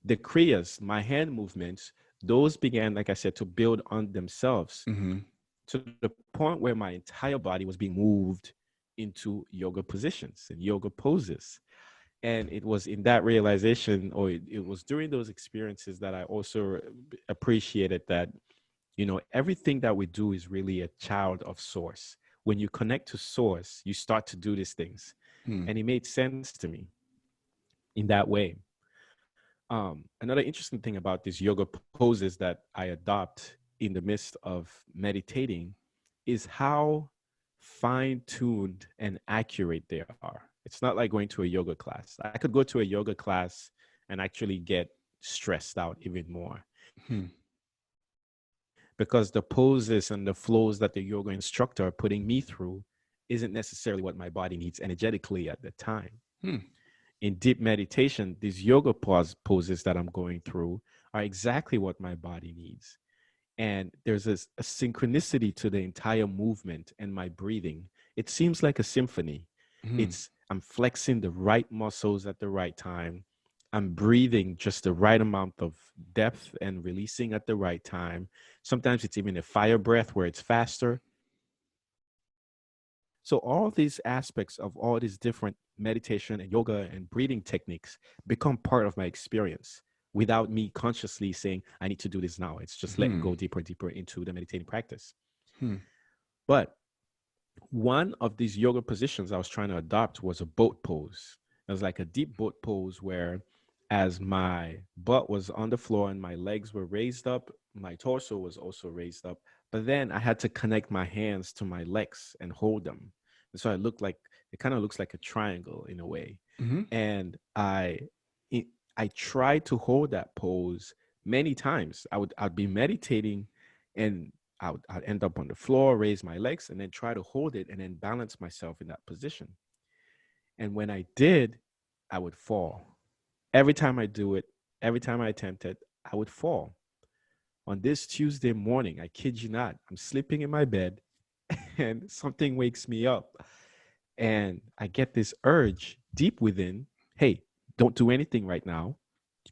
the kriyas, my hand movements, those began, like I said, to build on themselves to the point where my entire body was being moved into yoga positions and yoga poses. And it was in that realization, or it was during those experiences, that I also appreciated that, everything that we do is really a child of source. When you connect to source, you start to do these things. And it made sense to me in that way. Another interesting thing about these yoga poses that I adopt in the midst of meditating is how fine-tuned and accurate they are. It's not like going to a yoga class. I could go to a yoga class and actually get stressed out even more. Because the poses and the flows that the yoga instructor are putting me through isn't necessarily what my body needs energetically at the time. In deep meditation, these yoga poses that I'm going through are exactly what my body needs. And there's a synchronicity to the entire movement and my breathing. It seems like a symphony. I'm flexing the right muscles at the right time. I'm breathing just the right amount of depth and releasing at the right time. Sometimes it's even a fire breath where it's faster. So all these aspects of all these different meditation and yoga and breathing techniques become part of my experience without me consciously saying, I need to do this now. It's just letting go deeper and deeper into the meditating practice. But one of these yoga positions I was trying to adopt was a boat pose. It was like a deep boat pose where, as my butt was on the floor and my legs were raised up, my torso was also raised up. But then I had to connect my hands to my legs and hold them. And so it kind of looks like a triangle in a way. And I tried to hold that pose many times. I'd be meditating, and I'd end up on the floor, raise my legs, and then try to hold it and then balance myself in that position. And when I did, I would fall. Every time I do it, every time I attempt it, I would fall. On this Tuesday morning, I kid you not, I'm sleeping in my bed and something wakes me up. And I get this urge deep within, hey, don't do anything right now.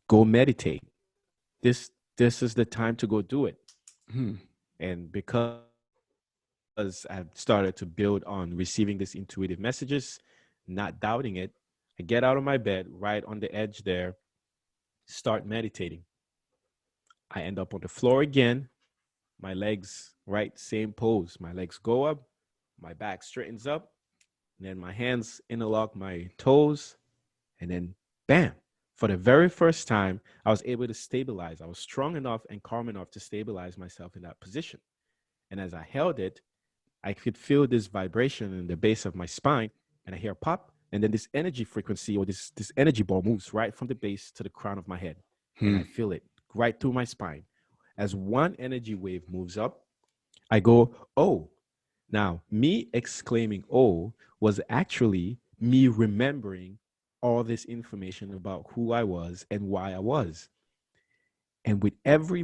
Go meditate. This is the time to go do it. And because I've started to build on receiving these intuitive messages, not doubting it, I get out of my bed right on the edge there, start meditating. I end up on the floor again, my legs, right, same pose. My legs go up, my back straightens up, and then my hands interlock my toes, and then bam, For the very first time, I was able to stabilize. I was strong enough and calm enough to stabilize myself in that position. And as I held it, I could feel this vibration in the base of my spine, and I hear a pop, and then this energy frequency or this energy ball moves right from the base to the crown of my head, and Hmm. I feel it right through my spine. As one energy wave moves up, I go, oh. Now, me exclaiming, oh, was actually me remembering all this information about who I was and why I was. And with every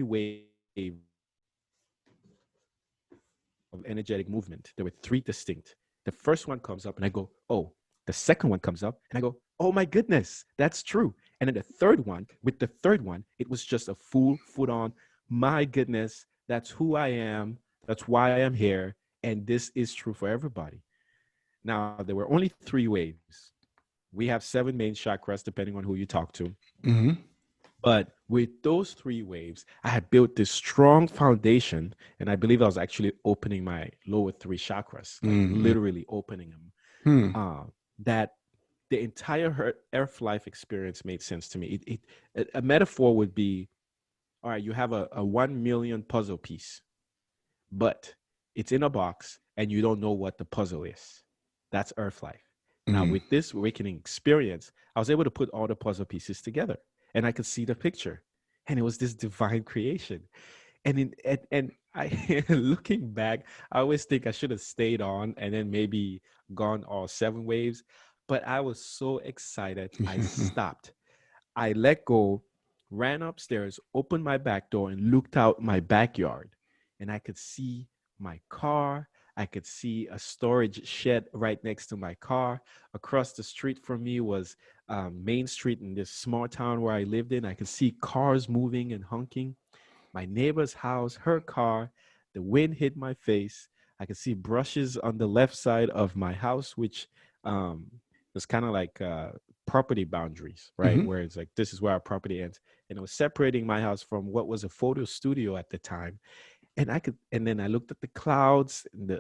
wave of energetic movement, there were three distinct. The first one comes up and I go, oh. The second one comes up and I go, oh my goodness, that's true. And then with the third one, it was just a full on, my goodness, that's who I am, that's why I'm here, and this is true for everybody. Now, there were only three waves. We have seven main chakras, depending on who you talk to. Hmm. But with those three waves, I had built this strong foundation. And I believe I was actually opening my lower three chakras, like Hmm. literally opening them. Hmm. That the entire Earth life experience made sense to me. A metaphor would be, all right, you have a 1 million puzzle piece, but it's in a box and you don't know what the puzzle is. That's Earth life. Now, Hmm. with this awakening experience, I was able to put all the puzzle pieces together and I could see the picture. And it was this divine creation. And I looking back, I always think I should have stayed on and then maybe gone all seven waves. But I was so excited, I stopped. I let go, ran upstairs, opened my back door, and looked out my backyard. And I could see my car. I could see a storage shed right next to my car. Across the street from me was Main Street in this small town where I lived in. I could see cars moving and honking. My neighbor's house, her car. The wind hit my face. I could see brushes on the left side of my house, which um, was kind of like property boundaries, right? Hmm. Where it's like, this is where our property ends. And it was separating my house from what was a photo studio at the time. And then I looked at the clouds, and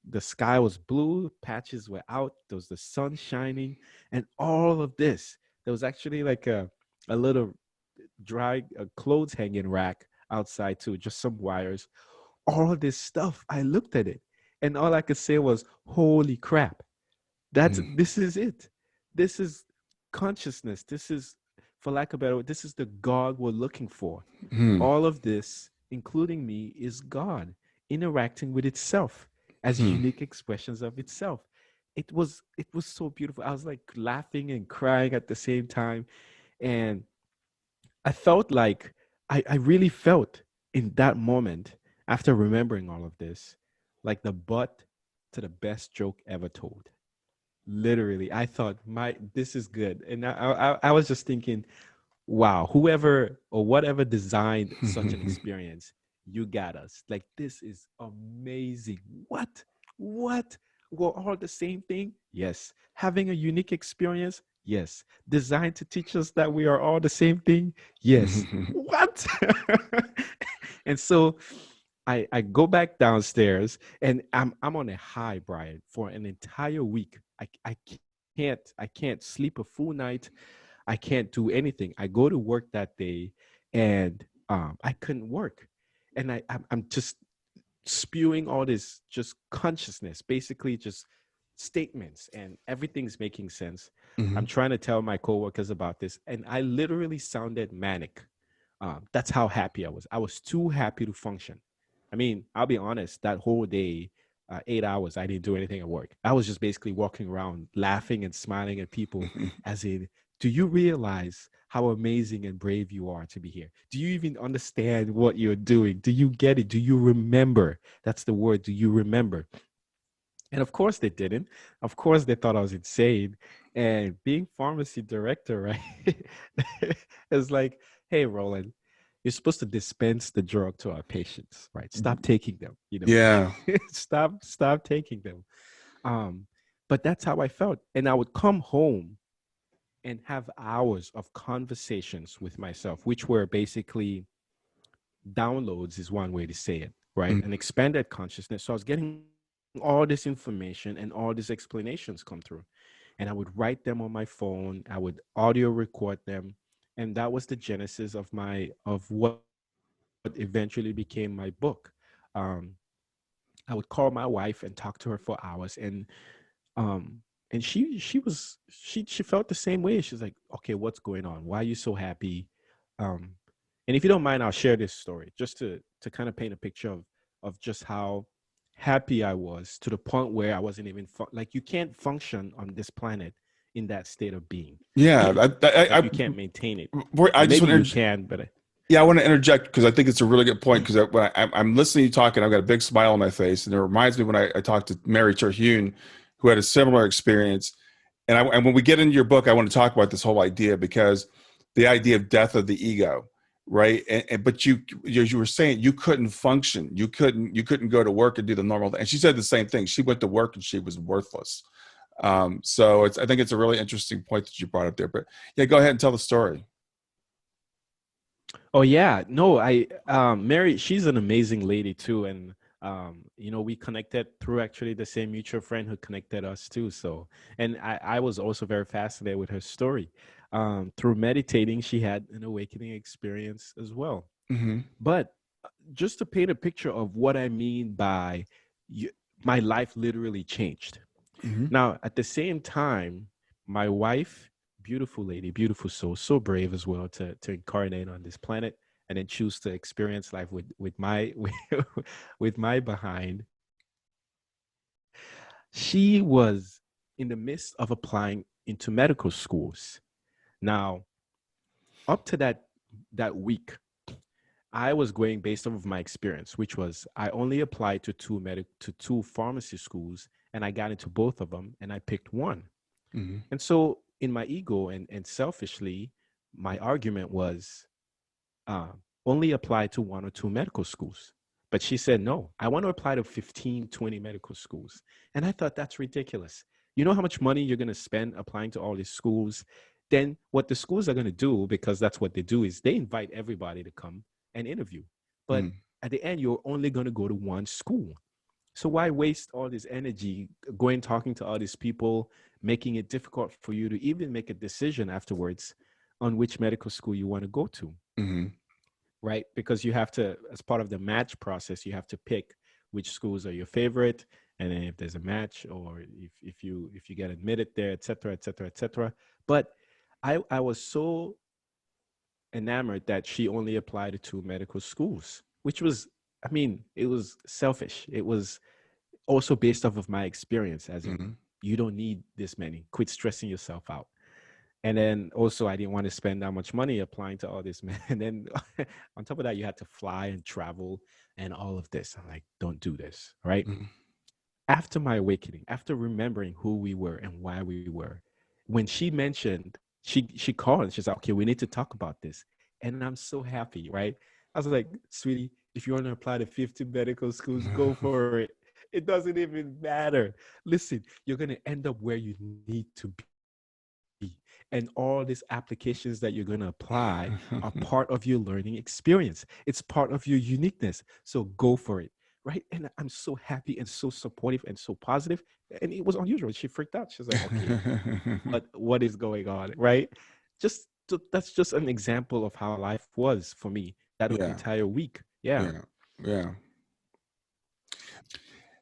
the sky was blue, patches were out, there was the sun shining, and all of this. There was actually like a little dry clothes hanging rack outside too, just some wires. All of this stuff, I looked at it, and all I could say was, "Holy crap! This is it. This is consciousness. This is, for lack of a better word, this is the God we're looking for. Hmm. All of this, including me, is God interacting with itself as Hmm. unique expressions of itself." It was so beautiful. I was like laughing and crying at the same time, and I felt like I really felt in that moment, after remembering all of this, like the butt to the best joke ever told. Literally, I thought, my this is good. And I was just thinking, wow, whoever or whatever designed such an experience, you got us. Like, this is amazing. What we're all the same thing? Yes. Having a unique experience? Yes. Designed to teach us that we are all the same thing? Yes. What? And so I go back downstairs, and I'm on a high, Brian, for an entire week. I can't sleep a full night. I can't do anything. I go to work that day, and I couldn't work, and I'm just spewing all this just consciousness, basically just statements, and everything's making sense. I'm Hmm. trying to tell my coworkers about this, and I literally sounded manic. That's how happy I was. I was too happy to function. I mean, I'll be honest, that whole day, 8 hours, I didn't do anything at work. I was just basically walking around laughing and smiling at people, as in, do you realize how amazing and brave you are to be here? Do you even understand what you're doing? Do you get it? Do you remember? That's the word. Do you remember? And of course they didn't. Of course they thought I was insane. And being pharmacy director, right? It's like, hey, Roland, you're supposed to dispense the drug to our patients, right? Stop taking them, Yeah. stop taking them. Um, but that's how I felt. And I would come home and have hours of conversations with myself, which were basically downloads, is one way to say it, right? An expanded consciousness. So I was getting all this information and all these explanations come through. And and I would write them on my phone. I would audio record them, and that was the genesis of what eventually became my book. Um, I would call my wife and talk to her for hours, um, and she felt the same way. She's like, "Okay, what's going on? Why are you so happy?" Um, and if you don't mind, I'll share this story just to kind of paint a picture of just how happy I was, to the point where I wasn't even like, you can't function on this planet in that state of being. Yeah, Like, you can't maintain it. I just Maybe want you to. can, but Yeah, I want to interject because I think it's a really good point. Because I'm listening to you talking, I've got a big smile on my face, and it reminds me when I talked to Mary Terhune, who had a similar experience. And when we get into your book, I want to talk about this whole idea, because the idea of death of the ego, right? But you were saying you couldn't function, you couldn't go to work and do the normal thing. And she said the same thing. She went to work and she was worthless. So I think it's a really interesting point that you brought up there. But yeah, go ahead and tell the story. oh yeah, no, I Mary, she's an amazing lady too, and we connected through actually the same mutual friend who connected us too. So, and I was also very fascinated with her story. Through meditating, she had an awakening experience as well. Hmm. But just to paint a picture of what I mean by you, my life literally changed. Hmm. Now, at the same time, my wife, beautiful lady, beautiful soul, so brave as well to incarnate on this planet and then choose to experience life with my with my behind. She was in the midst of applying into medical schools. Now, up to that week, I was going based off of my experience, which was I only applied to two pharmacy schools, and I got into both of them, and I picked one. Hmm. And so, in my ego and selfishly, my argument was uh, only apply to one or two medical schools. But she said, no, I want to apply to 15, 20 medical schools. And I thought, that's ridiculous. You know how much money you're going to spend applying to all these schools? Then what the schools are going to do, because that's what they do, is they invite everybody to come and interview. But Hmm. at the end, you're only going to go to one school. So why waste all this energy going talking to all these people, making it difficult for you to even make a decision afterwards on which medical school you want to go to, Hmm. right? Because you have to, as part of the match process, you have to pick which schools are your favorite, and then if there's a match, or if you get admitted there, et cetera, et cetera, et cetera. But I was so enamored that she only applied to two medical schools, which was, I mean, it was selfish. It was also based off of my experience, as in, Hmm. you don't need this many, quit stressing yourself out. And then also, I didn't want to spend that much money applying to all this, man. And then on top of that, you had to fly and travel and all of this. I'm like, don't do this, right? Hmm. After my awakening, after remembering who we were and why we were, when she mentioned, she called and she's like, okay, we need to talk about this. And I'm so happy, right? I was like, sweetie, if you want to apply to 50 medical schools, go for it. It doesn't even matter. Listen, you're going to end up where you need to be. And all these applications that you're going to apply are part of your learning experience. It's part of your uniqueness. So go for it. Right. And I'm so happy and so supportive and so positive. And it was unusual. She freaked out. She's like, okay, what is going on? Right. That's just an example of how life was for me that Yeah, entire week. Yeah. yeah, yeah.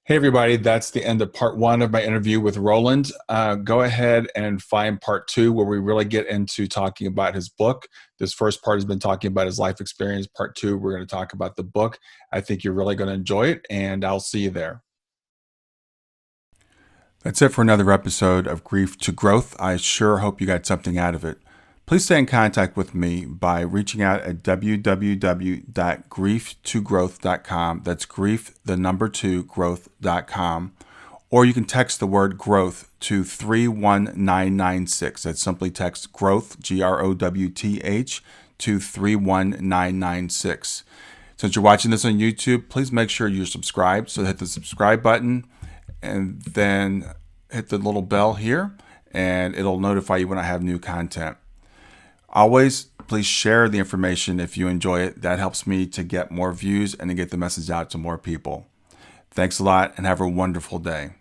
Hey, everybody, that's the end of part one of my interview with Roland. Go ahead and find part two, where we really get into talking about his book. This first part has been talking about his life experience. Part two, we're going to talk about the book. I think you're really going to enjoy it, and I'll see you there. That's it for another episode of Grief to Growth. I sure hope you got something out of it. Please stay in contact with me by reaching out at www.grieftogrowth.com. That's grief, the number two, growth.com. Or you can text the word growth to 31996. That's simply text growth, GROWTH, to 31996. Since you're watching this on YouTube, please make sure you're subscribed. So hit the subscribe button and then hit the little bell here, and it'll notify you when I have new content. Always, please share the information if you enjoy it. That helps me to get more views and to get the message out to more people. Thanks a lot, and have a wonderful day.